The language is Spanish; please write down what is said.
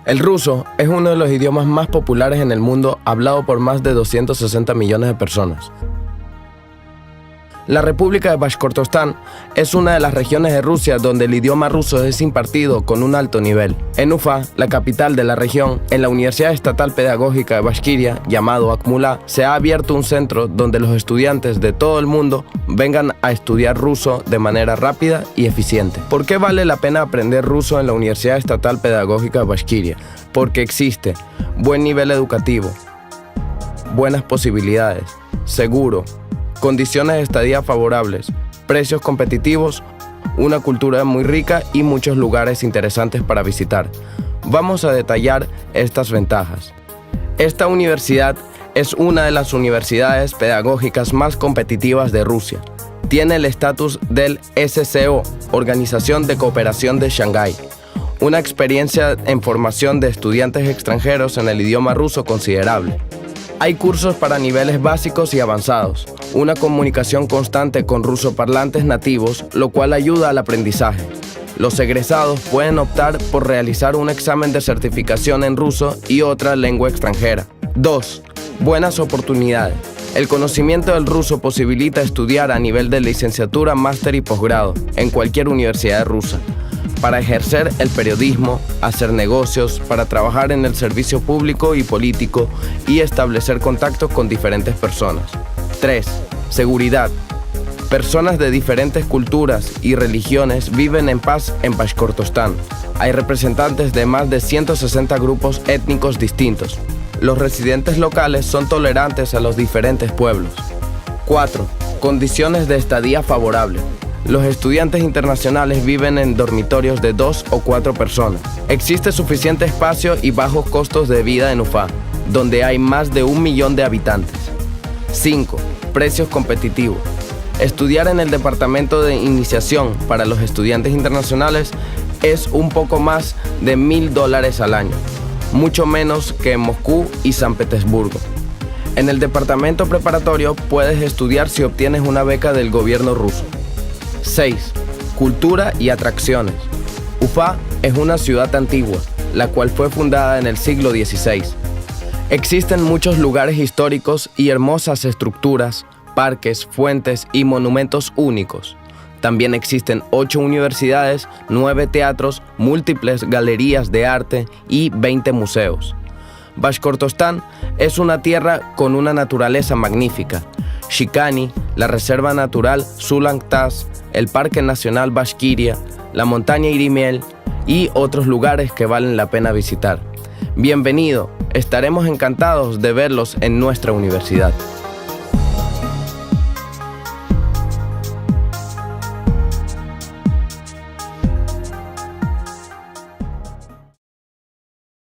El ruso es uno de los idiomas más populares en el mundo, hablado por más de 260 millones de personas. La República de Bashkortostán es una de las regiones de Rusia donde el idioma ruso es impartido con un alto nivel. En Ufa, la capital de la región, en la Universidad Estatal Pedagógica de Bashkiria, llamado Akmula, se ha abierto un centro donde los estudiantes de todo el mundo vengan a estudiar ruso de manera rápida y eficiente. ¿Por qué vale la pena aprender ruso en la Universidad Estatal Pedagógica de Bashkiria? Porque existe buen nivel educativo, buenas posibilidades, seguro, condiciones de estadía favorables, precios competitivos, una cultura muy rica y muchos lugares interesantes para visitar. Vamos a detallar estas ventajas. Esta universidad es una de las universidades pedagógicas más competitivas de Rusia. Tiene el estatus del SCO, Organización de Cooperación de Shanghái, una experiencia en formación de estudiantes extranjeros en el idioma ruso considerable. Hay cursos para niveles básicos y avanzados, una comunicación constante con rusoparlantes nativos, lo cual ayuda al aprendizaje. Los egresados pueden optar por realizar un examen de certificación en ruso y otra lengua extranjera. 2. Buenas oportunidades. El conocimiento del ruso posibilita estudiar a nivel de licenciatura, máster y posgrado en cualquier universidad rusa, para ejercer el periodismo, hacer negocios, para trabajar en el servicio público y político y establecer contactos con diferentes personas. 3. Seguridad. Personas de diferentes culturas y religiones viven en paz en Bashkortostán. Hay representantes de más de 160 grupos étnicos distintos. Los residentes locales son tolerantes a los diferentes pueblos. 4. Condiciones de estadía favorables. Los estudiantes internacionales viven en dormitorios de 2 o 4 personas. Existe suficiente espacio y bajos costos de vida en Ufa, donde hay más de 1 millón de habitantes. 5. Precios competitivos. Estudiar en el departamento de iniciación para los estudiantes internacionales es un poco más de $1,000 al año, mucho menos que en Moscú y San Petersburgo. En el departamento preparatorio puedes estudiar si obtienes una beca del gobierno ruso. 6. Cultura y atracciones. Ufa es una ciudad antigua, la cual fue fundada en el siglo XVI. Existen muchos lugares históricos y hermosas estructuras, parques, fuentes y monumentos únicos. También existen 8 universidades, 9 teatros, múltiples galerías de arte y 20 museos. Bashkortostán es una tierra con una naturaleza magnífica. Shikani, la Reserva Natural Sulangtaz, el Parque Nacional Bashkiria, la montaña Irimiel y otros lugares que valen la pena visitar. Bienvenido, estaremos encantados de verlos en nuestra universidad.